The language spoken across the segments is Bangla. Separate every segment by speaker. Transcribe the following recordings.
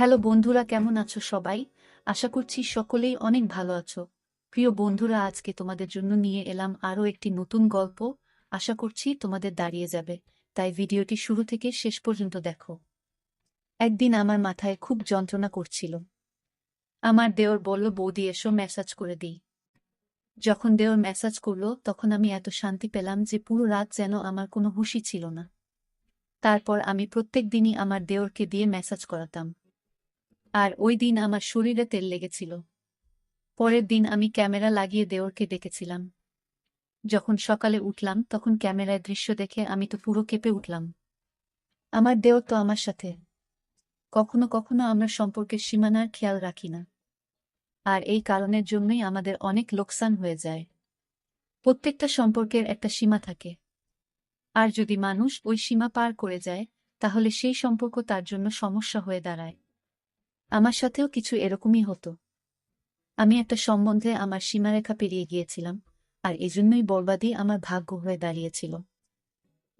Speaker 1: হ্যালো বন্ধুরা, কেমন আছো সবাই? আশা করছি সকলেই অনেক ভালো আছো। প্রিয় বন্ধুরা, আজকে তোমাদের জন্য নিয়ে এলাম আরও একটি নতুন গল্প। আশা করছি তোমাদের দাঁড়িয়ে যাবে, তাই ভিডিওটি শুরু থেকে শেষ পর্যন্ত দেখো। একদিন আমার মাথায় খুব যন্ত্রণা করছিল। আমার দেওর বলল, বৌদি এসো ম্যাসাজ করে দিই। যখন দেওর ম্যাসাজ করলো তখন আমি এত শান্তি পেলাম যে পুরো রাত যেন আমার কোনো হুঁশই ছিল না। তারপর আমি প্রত্যেক দিনই আমার দেওরকে দিয়ে ম্যাসাজ করাতাম। আর ওই দিন আমার শরীরে তেল লেগেছিল। পরের দিন আমি ক্যামেরা লাগিয়ে দেওরকে ডেকেছিলাম। যখন সকালে উঠলাম তখন ক্যামেরায় দৃশ্য দেখে আমি তো পুরো কেঁপে উঠলাম। আমার দেওর তো আমার সাথে। কখনো কখনো আমরা সম্পর্কের সীমানার খেয়াল রাখি না, আর এই কারণের জন্যই আমাদের অনেক লোকসান হয়ে যায়। প্রত্যেকটা সম্পর্কের একটা সীমা থাকে, আর যদি মানুষ ওই সীমা পার করে যায় তাহলে সেই সম্পর্ক তার জন্য সমস্যা হয়ে দাঁড়ায়। আমার সাথেও কিছু এরকমই হতো। আমি একটা সম্বন্ধে আমার সীমারেখা পেরিয়ে গিয়েছিলাম, আর এজন্যই বরবাদী আমার ভাগ্য হয়ে দাঁড়িয়েছিল।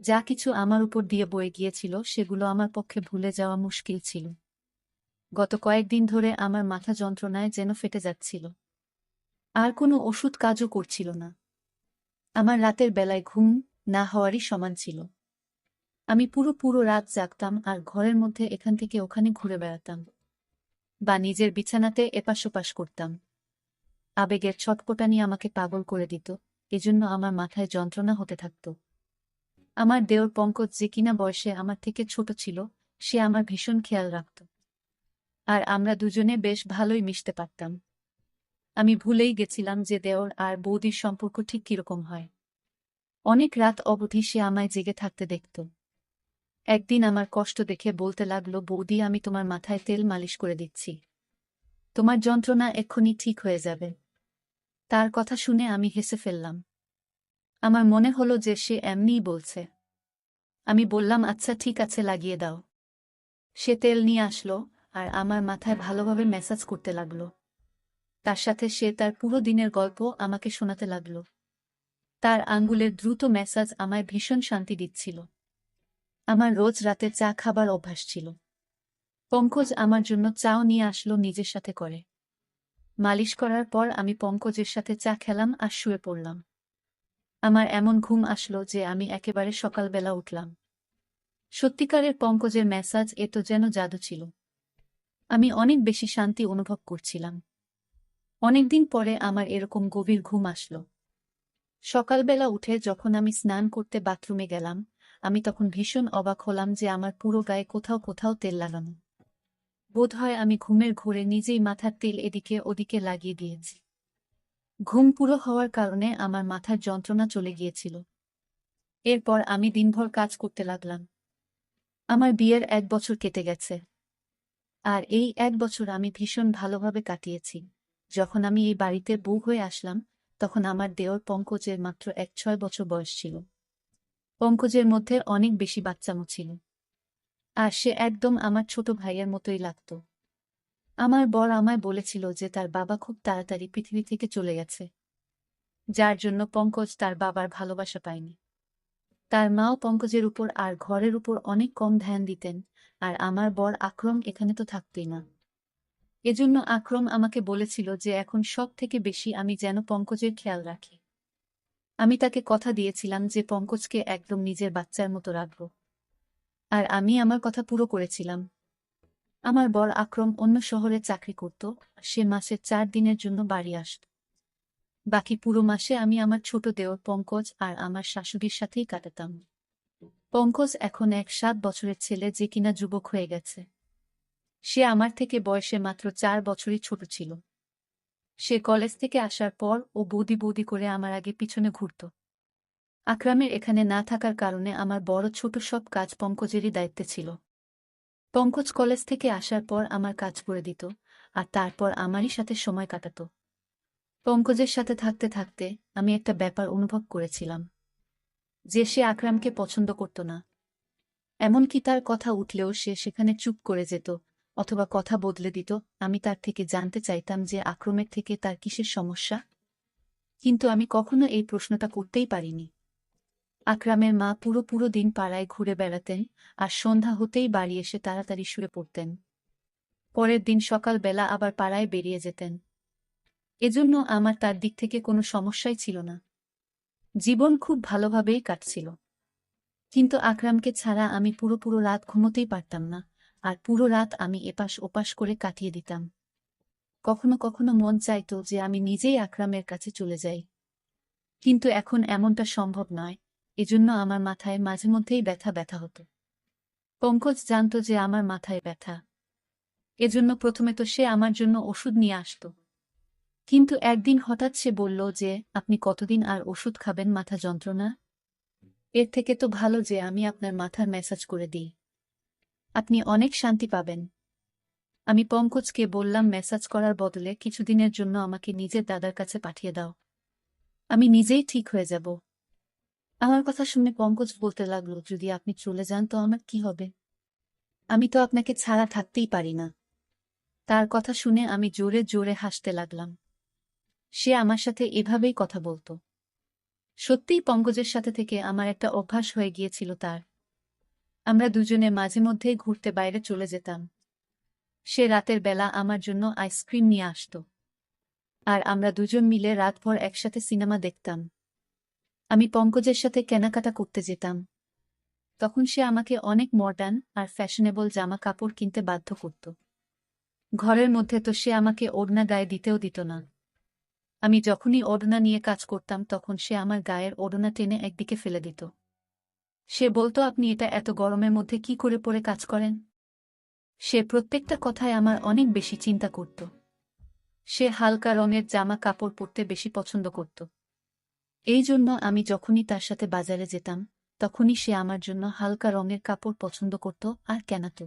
Speaker 1: যা কিছু আমার উপর দিয়ে বয়ে গিয়েছিল সেগুলো আমার পক্ষে ভুলে যাওয়া মুশকিল ছিল। গত কয়েকদিন ধরে আমার মাথা যন্ত্রণায় যেন ফেটে যাচ্ছিল। আর কোনো ওষুধ কাজও করছিল না। আমার রাতের বেলায় ঘুম না হওয়ারই সমান ছিল। আমি পুরো পুরো রাত জাগতাম আর ঘরের মধ্যে এখান থেকে ওখানে ঘুরে বেড়াতাম, বা নিজের বিছানাতে এপাশ ওপাশ করতাম। আবেগের ছটপটানি আমাকে পাগল করে দিত, এজন্য আমার মাথায় যন্ত্রণা হতে থাকত। আমার দেওর পঙ্কজ, যে কিনা বয়সে আমার থেকে ছোট ছিল, সে আমার ভীষণ খেয়াল রাখত। আর আমরা দুজনে বেশ ভালোই মিশতে পারতাম। আমি ভুলেই গেছিলাম যে দেওর আর বৌদির সম্পর্ক ঠিক কিরকম হয়। অনেক রাত অবধি সে আমায় জেগে থাকতে দেখত। একদিন আমার কষ্ট দেখে বলতে লাগলো, বৌদি আমি তোমার মাথায় তেল মালিশ করে দিচ্ছি, তোমার যন্ত্রণা এক্ষুনি ঠিক হয়ে যাবে। তার কথা শুনে আমি হেসে ফেললাম। আমার মনে হলো যে সে এমনিই বলছে। আমি বললাম, আচ্ছা ঠিক আছে, লাগিয়ে দাও। সে তেল নিয়ে আসলো আর আমার মাথায় ভালোভাবে ম্যাসাজ করতে লাগলো। তার সাথে সে তার পুরো দিনের গল্প আমাকে শোনাতে লাগল। তার আঙ্গুলের দ্রুত ম্যাসাজ আমায় ভীষণ শান্তি দিচ্ছিল। আমার রোজ রাতে চা খাবার অভ্যাস ছিল। পঙ্কজ আমার জন্য চাও নিয়ে আসলো নিজের সাথে করে। মালিশ করার পর আমি পঙ্কজের সাথে চা খেলাম আর শুয়ে পড়লাম। আমার এমন ঘুম আসলো যে আমি একেবারে সকালবেলা উঠলাম। সত্যিকারের পঙ্কজের ম্যাসাজ, এ তো যেন জাদু ছিল। আমি অনেক বেশি শান্তি অনুভব করছিলাম। অনেকদিন পরে আমার এরকম গভীর ঘুম আসলো। সকালবেলা উঠে যখন আমি স্নান করতে বাথরুমে গেলাম, আমি তখন ভীষণ অবাক হলাম যে আমার পুরো গায়ে কোথাও কোথাও তেল লাগানো। বোধহয় আমি ঘুমের ঘোরে নিজেই মাথার তেল এদিকে ওদিকে লাগিয়ে দিয়েছি। ঘুম পুরো হওয়ার কারণে আমার মাথার যন্ত্রণা চলে গিয়েছিল। এরপর আমি দিনভর কাজ করতে লাগলাম। আমার বিয়ের 1 বছর কেটে গেছে। আর এই 1 বছর আমি ভীষণ ভালোভাবে কাটিয়েছি। যখন আমি এই বাড়িতে বউ হয়ে আসলাম তখন আমার দেওর পঙ্কজের মাত্র 6 বছর বয়স ছিল। পঙ্কজের মধ্যে অনেক বেশি বাচ্চামো ছিল। আর সে একদম আমার ছোট ভাইয়ের মতোই লাগত। আমার বর আমায় বলেছিল যে তার বাবা খুব তাড়াতাড়ি পৃথিবী থেকে চলে গেছে, যার জন্য পঙ্কজ তার বাবার ভালোবাসা পায়নি। তার মাও পঙ্কজের উপর আর ঘরের উপর অনেক কম ধ্যান দিতেন। আর আমার বর আকরম এখানে তো থাকতই না। এজন্য আকরম আমাকে বলেছিল যে এখন সব থেকে বেশি আমি যেন পঙ্কজের খেয়াল রাখি। আমি তাকে কথা দিয়েছিলাম যে পঙ্কজকে একদম নিজের বাচ্চার মতো রাখব। আর আমি আমার কথা পুরো করেছিলাম। আমার বর আকরম অন্য শহরে চাকরি করত। সে মাসে 4 দিনের জন্য বাড়ি আসত। বাকি পুরো মাসে আমি আমার ছোট দেওর পঙ্কজ আর আমার শাশুড়ির সাথেই কাটাতাম। পঙ্কজ এখন 7 বছরের ছেলে, যে কিনা যুবক হয়ে গেছে। সে আমার থেকে বয়সে মাত্র 4 বছরই ছোট ছিল। সে কলেজ থেকে আসার পর ও বৌদি বৌদি করে আমার আগে পিছনে ঘুরত। আকরামের এখানে না থাকার কারণে আমার বড় ছোট সব কাজ পঙ্কজেরই দায়িত্বে ছিল। পঙ্কজ কলেজ থেকে আসার পর আমার কাজ করে দিত, আর তারপর আমারই সাথে সময় কাটাত। পঙ্কজের সাথে থাকতে থাকতে আমি একটা ব্যাপার অনুভব করেছিলাম, যে সে আকরামকে পছন্দ করত না। এমনকি তার কথা উঠলেও সে সেখানে চুপ করে যেত, অথবা কথা বদলে দিত। আমি তার থেকে জানতে চাইতাম যে আকরমের থেকে তার কিসের সমস্যা, কিন্তু আমি কখনো এই প্রশ্নটা করতেই পারিনি। আকরামের মা পুরো পুরো দিন পাড়ায় ঘুরে বেড়াতেন, আর সন্ধ্যা হতেই বাড়ি এসে তাড়াতাড়ি শুয়ে পড়তেন। পরের দিন সকালবেলা আবার পাড়ায় বেরিয়ে যেতেন। এজন্য আমার তার দিক থেকে কোনো সমস্যাই ছিল না। জীবন খুব ভালোভাবেই কাটছিল। কিন্তু আকরামকে ছাড়া আমি পুরো রাত ঘুমোতেই পারতাম না, আর পুরো রাত আমি এপাশ ওপাশ করে কাটিয়ে দিতাম। কখনো কখনো মন চাইতো যে আমি নিজেই আকরামের কাছে চলে যাই। কিন্তু এখন এমনটা সম্ভব নয়, এজন্য আমার মাথায় মাঝে মধ্যেই ব্যথা ব্যথা হতো। পঙ্কজ জানত যে আমার মাথায় ব্যথা, এজন্য প্রথমে তো সে আমার জন্য ওষুধ নিয়ে আসত। কিন্তু একদিন হঠাৎ সে বলল যে, আপনি কতদিন আর ওষুধ খাবেন মাথা যন্ত্রণা? এর থেকে তো ভালো যে আমি আপনার মাথার ম্যাসাজ করে দিই। আপনি অনেক শান্তি পাবেন। আমি পঙ্কজকে বললাম, ম্যাসাজ করার বদলে কিছুদিনের জন্য আমাকে নিজের দাদার কাছে পাঠিয়ে দাও। আমি নিজেই ঠিক হয়ে যাব। আমার কথা শুনে পঙ্কজ বলতে লাগলো, যদি আপনি চলে যান তো আমার কি হবে? আমি তো আপনাকে ছাড়া থাকতেই পারি না। তার কথা শুনে আমি জোরে জোরে হাসতে লাগলাম। সে আমার সাথে এভাবেই কথা বলতো। সত্যিই পঙ্কজের সাথে থেকে আমার একটা অভ্যাস হয়ে গিয়েছিল তার। আমরা দুজনে মাঝে মধ্যেই ঘুরতে বাইরে চলে যেতাম। সে রাতের বেলা আমার জন্য আইসক্রিম নিয়ে আসত, আর আমরা দুজন মিলে রাতভর একসাথে সিনেমা দেখতাম। আমি পঙ্কজের সাথে কেনাকাটা করতে যেতাম। তখন সে আমাকে অনেক মডার্ন আর ফ্যাশনেবল জামা কাপড় কিনতে বাধ্য করত। ঘরের মধ্যে তো সে আমাকে ওড়না গায়ে দিতেও দিত না। আমি যখনই ওড়না নিয়ে কাজ করতাম তখন সে আমার গায়ের ওড়না টেনে একদিকে ফেলে দিত। সে বলতো, আপনি এটা এত গরমের মধ্যে কি করে পরে কাজ করেন? সে প্রত্যেকটা কথায় আমার অনেক বেশি চিন্তা করত। সে হালকা রঙের জামা কাপড় পরতে বেশি পছন্দ করত। এই জন্য আমি যখনই তার সাথে বাজারে যেতাম তখনই সে আমার জন্য হালকা রঙের কাপড় পছন্দ করত আর কেনাত।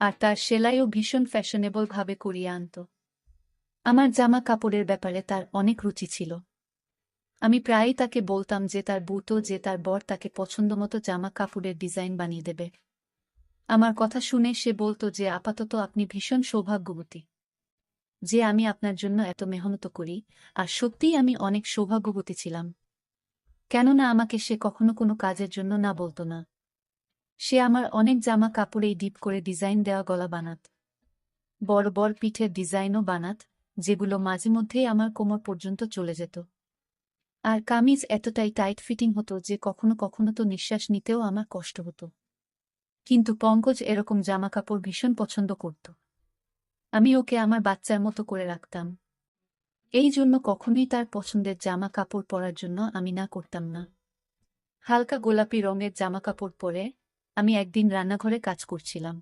Speaker 1: আর তার সেলাইও ভীষণ ফ্যাশনেবল ভাবে করিয়ে আনত। আমার জামা কাপড়ের ব্যাপারে তার অনেক রুচি ছিল। আমি প্রায়ই তাকে বলতাম যে তার বুতো যে তার বর তাকে পছন্দমতো জামা কাপড়ের ডিজাইন বানিয়ে দেবে। আমার কথা শুনে সে বলতো যে, আপাতত আপনি ভীষণ সৌভাগ্যবতী যে আমি আপনার জন্য এত মেহনত করি। আর সত্যিই আমি অনেক সৌভাগ্যবতী ছিলাম, কেননা আমাকে সে কখনো কোনো কাজের জন্য না বলতো না। সে আমার অনেক জামা কাপড়েই ডিপ করে ডিজাইন দেওয়া গলা বানাত, বড় বড় পিঠের ডিজাইনও বানাত, যেগুলো মাঝে মধ্যেই আমার কোমর পর্যন্ত চলে যেত। আর কামিজ এতটাই টাইট ফিটিং হতো যে কখনো কখনো তো নিঃশ্বাস নিতেও আমার কষ্ট হতো। কিন্তু পঙ্কজ এরকম জামাকাপড় ভীষণ পছন্দ করত। আমি ওকে আমার বাচ্চার মতো করে রাখতাম। এই জন্য কখনোই তার পছন্দের জামা কাপড় পরার জন্য আমি না করতাম না। হালকা গোলাপি রঙের জামাকাপড় পরে আমি একদিন রান্নাঘরে কাজ করছিলাম।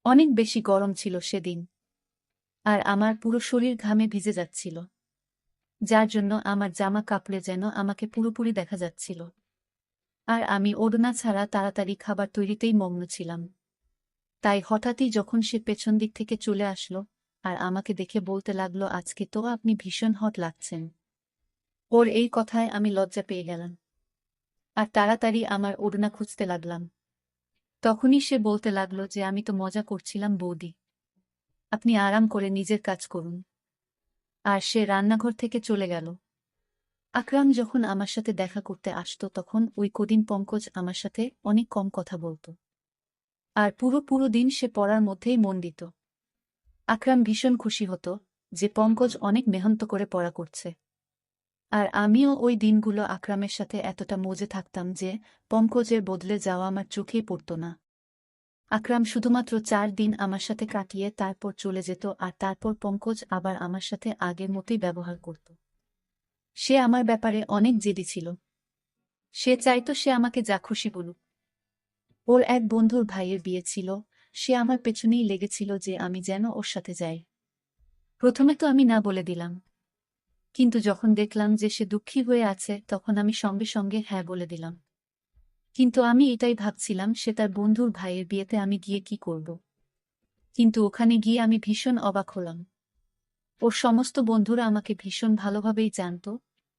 Speaker 1: অনেক বেশি গরম ছিল সেদিন, আর আমার পুরো শরীর ঘামে ভিজে যাচ্ছিল, যার জন্য আমার জামা কাপড়ে যেন আমাকে পুরোপুরি দেখা যাচ্ছিল। আর আমি ওড়না ছাড়া তাড়াতাড়ি খাবার তৈরিতেই মগ্ন ছিলাম। তাই হঠাৎই যখন সে পেছন দিক থেকে চলে আসলো আর আমাকে দেখে বলতে লাগলো, আজকে তো আপনি ভীষণ হট লাগছেন। ওর এই কথায় আমি লজ্জা পেয়ে গেলাম, আর তাড়াতাড়ি আমার ওড়না খুঁজতে লাগলাম। তখনই সে বলতে লাগলো যে, আমি তো মজা করছিলাম বৌদি, আপনি আরাম করে নিজের কাজ করুন। আর সে রান্নাঘর থেকে চলে গেল। আকরাম যখন আমার সাথে দেখা করতে আসতো তখন ওই কদিন পঙ্কজ আমার সাথে অনেক কম কথা বলতো, আর পুরো দিন সে পড়ার মধ্যেই মন দিত। আকরাম ভীষণ খুশি হতো যে পঙ্কজ অনেক মেহনত করে পড়া করছে। আর আমিও ওই দিনগুলো আকরামের সাথে এতটা মজে থাকতাম যে পঙ্কজের বদলে যাওয়া আমার চোখেই পড়ত না। আকরাম শুধুমাত্র 4 দিন আমার সাথে কাটিয়ে তারপর চলে যেত, আর তারপর পঙ্কজ আবার আমার সাথে আগের মতোই ব্যবহার করত। সে আমার ব্যাপারে অনেক জেদি ছিল। সে চাইতো সে আমাকে যা খুশি বলুক। ওর এক বন্ধুর ভাইয়ের বিয়ে ছিল, সে আমার পেছনেই লেগেছিল যে আমি যেন ওর সাথে যাই। প্রথমে তো আমি না বলে দিলাম, কিন্তু যখন দেখলাম যে সে দুঃখী হয়ে আছে তখন আমি সঙ্গে সঙ্গে হ্যাঁ বলে দিলাম। কিন্তু আমি এটাই ভাবছিলাম, সে তার বন্ধুর ভাইয়ের বিয়েতে আমি গিয়ে কি করব। কিন্তু ওখানে গিয়ে আমি ভীষণ অবাক হলাম। ওর সমস্ত বন্ধুরা আমাকে ভীষণ ভালোভাবেই জানত,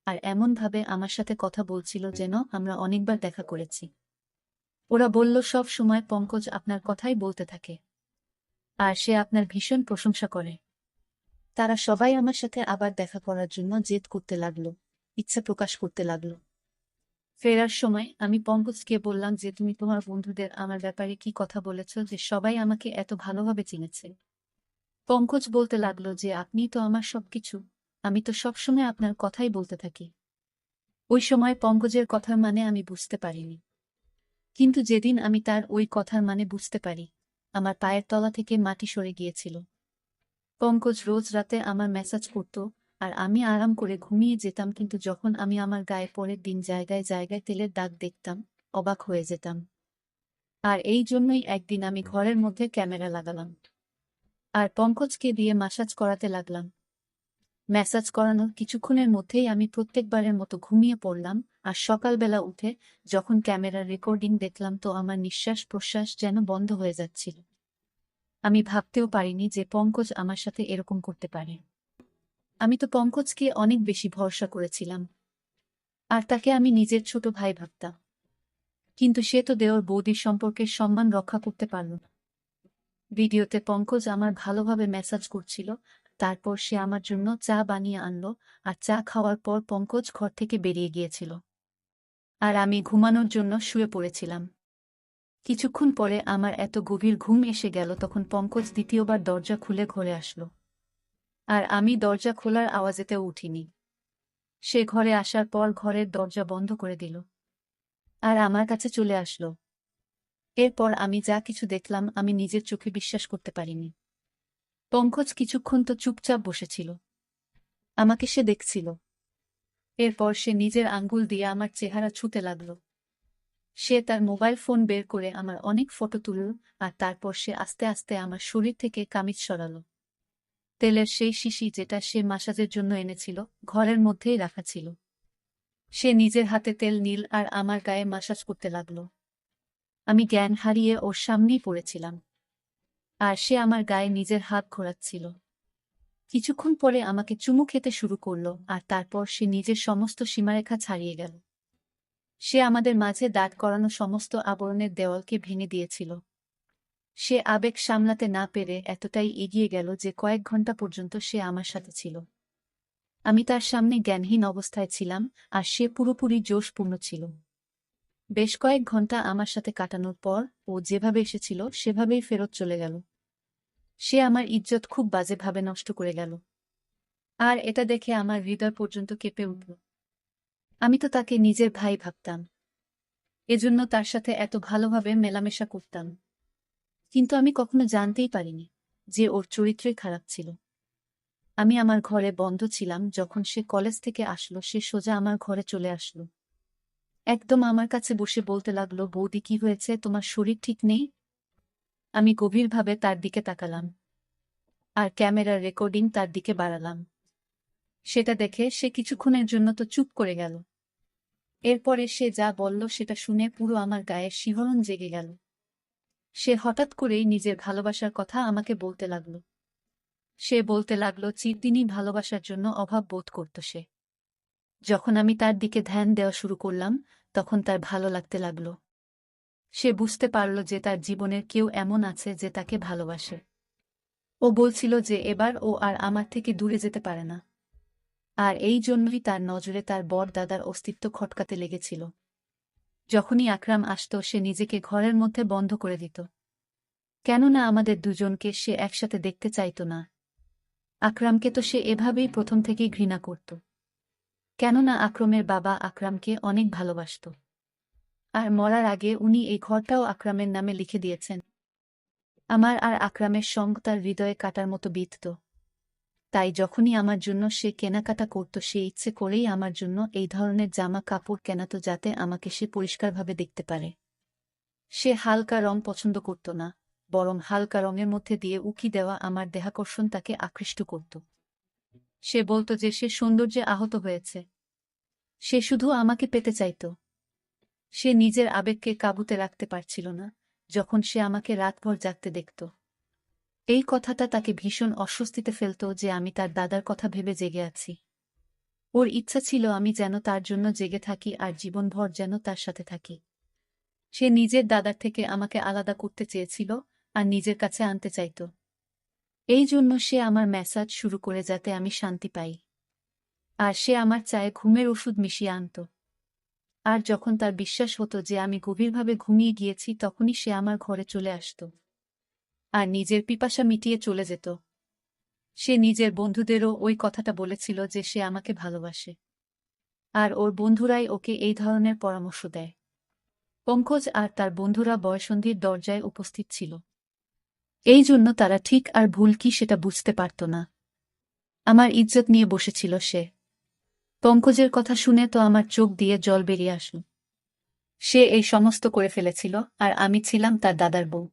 Speaker 1: আর এমনভাবে আমার সাথে কথা বলছিল যেন আমরা অনেকবার দেখা করেছি। ওরা বলল, সব সময় পঙ্কজ আপনার কথাই বলতে থাকে, আর সে আপনার ভীষণ প্রশংসা করে। তারা সবাই আমার সাথে আবার দেখা করার জন্য জেদ করতে লাগলো, ইচ্ছা প্রকাশ করতে লাগলো। ফেরার সময় আমি পঙ্কজকে বললাম যে তুমি তোমার বন্ধুদের আমার ব্যাপারে কি কথা বলেছ যে সবাই আমাকে এত ভালোভাবে চিনেছে। পঙ্কজ বলতে লাগলো যে আপনি তো আমার সবকিছু, আমি তো সবসময় আপনার কথাই বলতে থাকি। ওই সময় পঙ্কজের কথার মানে আমি বুঝতে পারিনি, কিন্তু যেদিন আমি তার ওই কথার মানে বুঝতে পারি, আমার পায়ের তলা থেকে মাটি সরে গিয়েছিল। পঙ্কজ রোজ রাতে আমার মেসেজ করত, আর আমি আরাম করে ঘুমিয়ে যেতাম, কিন্তু যখন আমি আমার গায়ে পরের দিন জায়গায় জায়গায় তেলের দাগ দেখতাম, অবাক হয়ে যেতাম। আর এই জন্যই একদিন আমি ঘরের মধ্যে ক্যামেরা লাগালাম আর পঙ্কজকে দিয়ে মাসাজ করাতে লাগলাম। ম্যাসাজ করানোর কিছুক্ষণের মধ্যেই আমি প্রত্যেকবারের মতো ঘুমিয়ে পড়লাম, আর সকালবেলা উঠে যখন ক্যামেরার রেকর্ডিং দেখলাম তো আমার নিঃশ্বাস প্রশ্বাস যেন বন্ধ হয়ে যাচ্ছিল। আমি ভাবতেও পারিনি যে পঙ্কজ আমার সাথে এরকম করতে পারে। আমি তো পঙ্কজকে অনেক বেশি ভরসা করেছিলাম, আর তাকে আমি নিজের ছোট ভাই ভাবতাম, কিন্তু সে তো দেওর বৌদির সম্পর্কের সম্মান রক্ষা করতে পারল না। ভিডিওতে পঙ্কজ আমার ভালোভাবে ম্যাসাজ করছিল, তারপর সে আমার জন্য চা বানিয়ে আনলো, আর চা খাওয়ার পর পঙ্কজ ঘর থেকে বেরিয়ে গিয়েছিল। আর আমি ঘুমানোর জন্য শুয়ে পড়েছিলাম। কিছুক্ষণ পরে আমার এত গভীর ঘুম এসে গেল, তখন পঙ্কজ দ্বিতীয়বার দরজা খুলে ঘরে আসলো। আর আমি দরজা খোলার আওয়াজেতেও উঠিনি। সে ঘরে আসার পর ঘরের দরজা বন্ধ করে দিল আর আমার কাছে চলে আসলো। এরপর আমি যা কিছু দেখলাম আমি নিজের চোখে বিশ্বাস করতে পারিনি। পঙ্কজ কিছুক্ষণ তো চুপচাপ বসেছিল, আমাকে সে দেখছিল। এরপর সে নিজের আঙ্গুল দিয়ে আমার চেহারা ছুঁতে লাগল। সে তার মোবাইল ফোন বের করে আমার অনেক ফটো তুলল, আর তারপর সে আস্তে আস্তে আমার শরীর থেকে কামিজ সরালো। তেলের সেই শিশি যেটা সে মাসাজের জন্য এনেছিল ঘরের মধ্যেই রাখা ছিল। সে নিজের হাতে তেল নীল আর আমার গায়ে মাসাজ করতে লাগল। আমি জ্ঞান হারিয়ে ওর সামনেই পড়েছিলাম, আর সে আমার গায়ে নিজের হাত ঘোরাচ্ছিল। কিছুক্ষণ পরে আমাকে চুমু খেতে শুরু করল, আর তারপর সে নিজের সমস্ত সীমারেখা ছাড়িয়ে গেল। সে আমাদের মাঝে দাঁড় করানো সমস্ত আবরণের দেওয়ালকে ভেঙে দিয়েছিল। সে আবেগ সামলাতে না পেরে এতটাই এগিয়ে গেল যে কয়েক ঘন্টা পর্যন্ত সে আমার সাথে ছিল। আমি তার সামনে জ্ঞানহীন অবস্থায় ছিলাম, আর সে পুরোপুরি জোশপূর্ণ ছিল। বেশ কয়েক ঘন্টা আমার সাথে কাটানোর পর ও যেভাবে এসেছিল সেভাবেই ফেরত চলে গেল। সে আমার ইজ্জত খুব বাজেভাবে নষ্ট করে গেল, আর এটা দেখে আমার হৃদয় পর্যন্ত কেঁপে উঠল। আমি তো তাকে নিজের ভাই ভাবতাম, এজন্য তার সাথে এত ভালোভাবে মেলামেশা করতাম, কিন্তু আমি কখনো জানতেই পারিনি যে ওর চরিত্রই খারাপ ছিল। আমি আমার ঘরে বন্ধ ছিলাম, যখন সে কলেজ থেকে আসলো সে সোজা আমার ঘরে চলে আসলো। একদম আমার কাছে বসে বলতে লাগলো, বৌদি কি হয়েছে, তোমার শরীর ঠিক নেই? আমি গভীরভাবে তার দিকে তাকালাম, আর ক্যামেরার রেকর্ডিং তার দিকে বাড়ালাম। সেটা দেখে সে কিছুক্ষণের জন্য তো চুপ করে গেল। এরপরে সে যা বলল সেটা শুনে পুরো আমার গায়ে শিহরণ জেগে গেল। সে হঠাৎ করেই নিজের ভালোবাসার কথা আমাকে বলতে লাগলো। সে বলতে লাগলো চিরদিনই ভালোবাসার জন্য অভাব বোধ করত সে। যখন আমি তার দিকে ধ্যান দেওয়া শুরু করলাম তখন তার ভালো লাগতে লাগলো। সে বুঝতে পারল যে তার জীবনের কেউ এমন আছে যে তাকে ভালোবাসে। ও বলছিল যে এবার ও আর আমার থেকে দূরে যেতে পারে না, আর এই জন্যই তার নজরে তার বড় দাদার অস্তিত্ব খটকাতে লেগেছিল। যখনই আকরাম আসত সে নিজেকে ঘরের মধ্যে বন্ধ করে দিত, কেননা আমাদের দুজনকে সে একসাথে দেখতে চাইত না। আকরামকে তো সে এভাবেই প্রথম থেকেই ঘৃণা করত, কেননা আকরামের বাবা আকরামকে অনেক ভালোবাসত, আর মরার আগে উনি এই ঘরটাও আকরামের নামে লিখে দিয়েছেন। আমার আর আকরামের সঙ্গ তার হৃদয়ে কাটার মতো বিঁধত। তাই যখনই আমার জন্য সে কেনাকাটা করত সে ইচ্ছে করেই আমার জন্য এই ধরনের জামা কাপড় কেনাতো যাতে আমাকে সে পরিষ্কারভাবে দেখতে পারে। সে হালকা রং পছন্দ করত না, বরং হালকা রঙের মধ্যে দিয়ে উকি দেওয়া আমার দেহাকর্ষণ তাকে আকৃষ্ট করত। সে বলতো যে সে সৌন্দর্যে আহত হয়েছে, সে শুধু আমাকে পেতে চাইত। সে নিজের আবেগকে কাবুতে রাখতে পারছিল না যখন সে আমাকে রাতভর জাগতে দেখত। এই কথাটা তাকে ভীষণ অস্বস্তিতে ফেলত যে আমি তার দাদার কথা ভেবে জেগে আছি। ওর ইচ্ছা ছিল আমি যেন তার জন্য জেগে থাকি আর জীবনভর যেন তার সাথে থাকি। সে নিজের দাদার থেকে আমাকে আলাদা করতে চেয়েছিল আর নিজের কাছে আনতে চাইত। এই জন্য সে আমার ম্যাসাজ শুরু করে যাতে আমি শান্তি পাই, আর সে আমার চায়ে ঘুমের ওষুধ মিশিয়ে আনত। আর যখন তার বিশ্বাস হতো যে আমি গভীরভাবে ঘুমিয়ে গিয়েছি তখনই সে আমার ঘরে চলে আসত আর নিজের পিপাসা মিটিয়ে চলে যেত। সে নিজের বন্ধুদেরও ওই কথাটা বলেছিল যে সে আমাকে ভালোবাসে, আর ওর বন্ধুরাই ওকে এই ধরনের পরামর্শ দেয়। পঙ্কজ আর তার বন্ধুরা বয়ঃসন্ধির দরজায় উপস্থিত ছিল। এই জন্য তারা ঠিক আর ভুল কি সেটা বুঝতে পারত না। আমার ইজ্জত নিয়ে বসেছিল সে। পঙ্কজের কথা শুনে তো আমার চোখ দিয়ে জল বেরিয়ে আসল। সে এই সমস্ত করে ফেলেছিল, আর আমি ছিলাম তার দাদার বউ।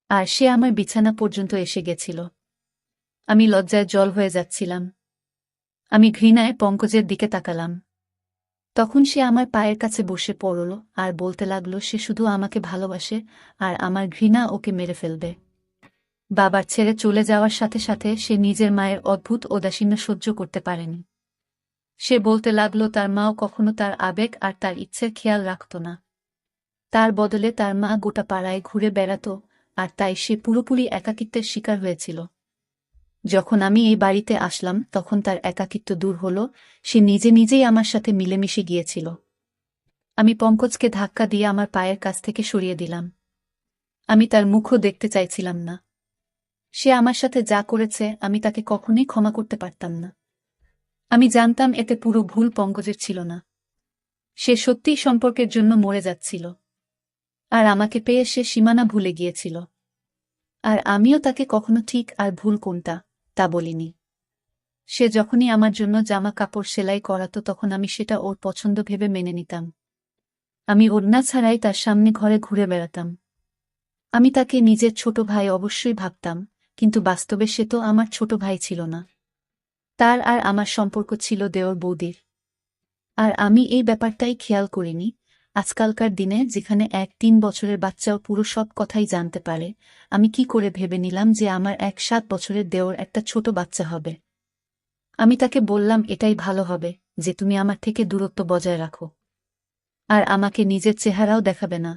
Speaker 1: আর সে আমার বিছানা পর্যন্ত এসে গেছিল। আমি লজ্জায় জল হয়ে যাচ্ছিলাম। আমি ঘৃণায় পঙ্কজের দিকে তাকালাম। তখন সে আমার পায়ের কাছে বসে পড়ল আর বলতে লাগল সে শুধু আমাকে ভালোবাসে আর আমার ঘৃণা ওকে মেরে ফেলবে। বাবার ছেড়ে চলে যাওয়ার সাথে সাথে সে নিজের মায়ের অদ্ভুত ঔদাসীন্য সহ্য করতে পারেনি। সে বলতে লাগল তার মাও কখনো তার আবেগ আর তার ইচ্ছের খেয়াল রাখত না। তার বদলে তার মা গোটা পাড়ায় ঘুরে বেড়াত, আর তাই সে পুরোপুরি একাকিত্বের শিকার হয়েছিল। যখন আমি এই বাড়িতে আসলাম তখন তার একাকিত্ব দূর হল, সে নিজে নিজেই আমার সাথে মিলেমিশে গিয়েছিল। আমি পঙ্কজকে ধাক্কা দিয়ে আমার পায়ের কাছ থেকে সরিয়ে দিলাম। আমি তার মুখও দেখতে চাইছিলাম না। সে আমার সাথে যা করেছে আমি তাকে কখনোই ক্ষমা করতে পারতাম না। আমি জানতাম এতে পুরো ভুল পঙ্কজের ছিল না। সে সত্যিই সম্পর্কের জন্য মরে যাচ্ছিল, আর আমাকে পেয়ে সে সীমানা ভুলে গিয়েছিল। আর আমিও তাকে কখনো ঠিক আর ভুল কোনটা তা বলিনি। সে যখনই আমার জন্য জামা কাপড় সেলাই করাতো তখন আমি সেটা ওর পছন্দ ভেবে মেনে নিতাম। আমি ওড়না ছাড়াই তার সামনে ঘরে ঘুরে বেড়াতাম। আমি তাকে নিজের ছোট ভাই অবশ্যই ভাবতাম, কিন্তু বাস্তবে সে তো আমার ছোট ভাই ছিল না। তার আর আমার সম্পর্ক ছিল দেওর বৌদির। আর আমি এই ব্যাপারটাই খেয়াল করিনি। আজকালকার দিনে যেখানে 1-3 বছরের বাচ্চাও পুরো সব কথাই জানতে পারে, আমি কি করে ভেবে নিলাম যে আমার 7 বছরের দেওর একটা ছোট বাচ্চা হবে। আমি তাকে বললাম এটাই ভালো হবে যে তুমি আমার থেকে দূরত্ব বজায় রাখো, আর আমাকে নিজের চেহারাও দেখাবে না।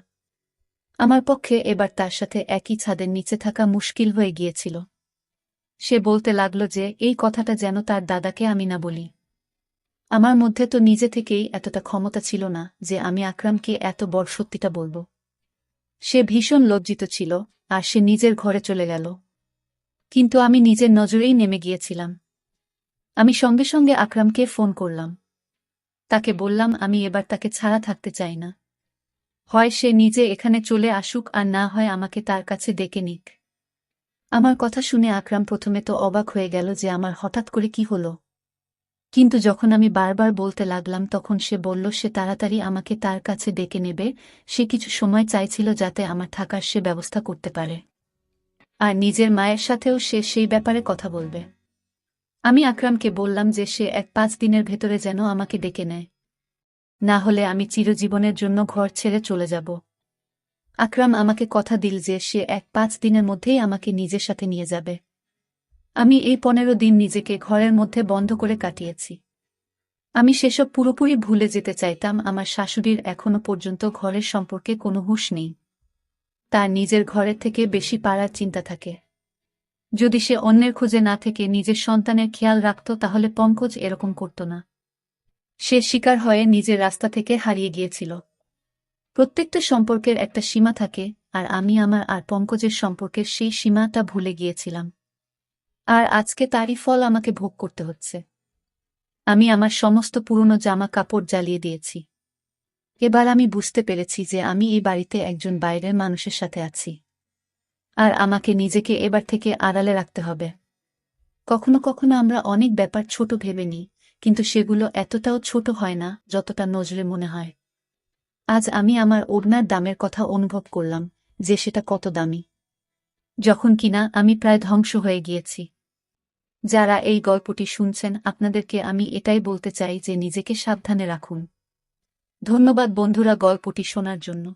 Speaker 1: আমার পক্ষে এবার তার সাথে একই ছাদের নিচে থাকা মুশকিল হয়ে গিয়েছিল। সে বলতে লাগল যে এই কথাটা যেন তার দাদাকে আমি না বলি। আমার মধ্যে তো নিজে থেকেই এতটা ক্ষমতা ছিল না যে আমি আকরামকে এত বড় সত্যিটা বলবো। সে ভীষণ লজ্জিত ছিল, আর সে নিজের ঘরে চলে গেল। কিন্তু আমি নিজের নজরেই নেমে গিয়েছিলাম। আমি সঙ্গে সঙ্গে আকরামকে ফোন করলাম। তাকে বললাম আমি এবার তাকে ছাড়া থাকতে চাই না। হয় সে নিজে এখানে চলে আসুক, আর না হয় আমাকে তার কাছে ডেকে নিক। আমার কথা শুনে আকরাম প্রথমে তো অবাক হয়ে গেল যে আমার হঠাৎ করে কি হলো। কিন্তু যখন আমি বারবার বলতে লাগলাম তখন সে বলল সে তাড়াতাড়ি আমাকে তার কাছে ডেকে নেবে। সে কিছু সময় চাইছিল যাতে আমার থাকার সে ব্যবস্থা করতে পারে, আর নিজের মায়ের সাথেও সে সেই ব্যাপারে কথা বলবে। আমি আকরামকে বললাম যে সে 1-5 দিনের ভেতরে যেন আমাকে ডেকে নেয়, না হলে আমি চিরজীবনের জন্য ঘর ছেড়ে চলে যাব। আকরাম আমাকে কথা দিল যে সে 1-5 দিনের মধ্যেই আমাকে নিজের সাথে নিয়ে যাবে। আমি এই 15 দিন নিজেকে ঘরের মধ্যে বন্ধ করে কাটিয়েছি। আমি সেসব পুরোপুরি ভুলে যেতে চাইতাম। আমার শাশুড়ির এখনো পর্যন্ত ঘরের সম্পর্কে কোনো হুঁশ নেই। তার নিজের ঘরের থেকে বেশি পাড়ার চিন্তা থাকে। যদি সে অন্যের খোঁজে না থেকে নিজের সন্তানের খেয়াল রাখত তাহলে পঙ্কজ এরকম করত না। সে শিকার হয়ে নিজের রাস্তা থেকে হারিয়ে গিয়েছিল। প্রত্যেকটা সম্পর্কের একটা সীমা থাকে, আর আমি আমার আর পঙ্কজের সম্পর্কের সেই সীমাটা ভুলে গিয়েছিলাম। আর আজকে তারই ফল আমাকে ভোগ করতে হচ্ছে। আমি আমার সমস্ত পুরনো জামা কাপড় জ্বালিয়ে দিয়েছি। এবার আমি বুঝতে পেরেছি যে আমি এই বাড়িতে একজন বাইরের মানুষের সাথে আছি, আর আমাকে নিজেকে এবার থেকে আড়ালে রাখতে হবে। কখনো কখনো আমরা অনেক ব্যাপার ছোট ভেবে নিই, কিন্তু সেগুলো এতটাও ছোট হয় না যতটা নজরে মনে হয়। আজ আমি আমার ওড়নার দামের কথা অনুভব করলাম, যে সেটা কত দামি, যখন কিনা আমি প্রায় ধ্বংস হয়ে গিয়েছি। যারা এই গল্পটি শুনছেন আপনাদেরকে আমি এটাই বলতে চাই যে নিজেকে সাবধানে রাখুন। ধন্যবাদ বন্ধুরা গল্পটি শোনার জন্য।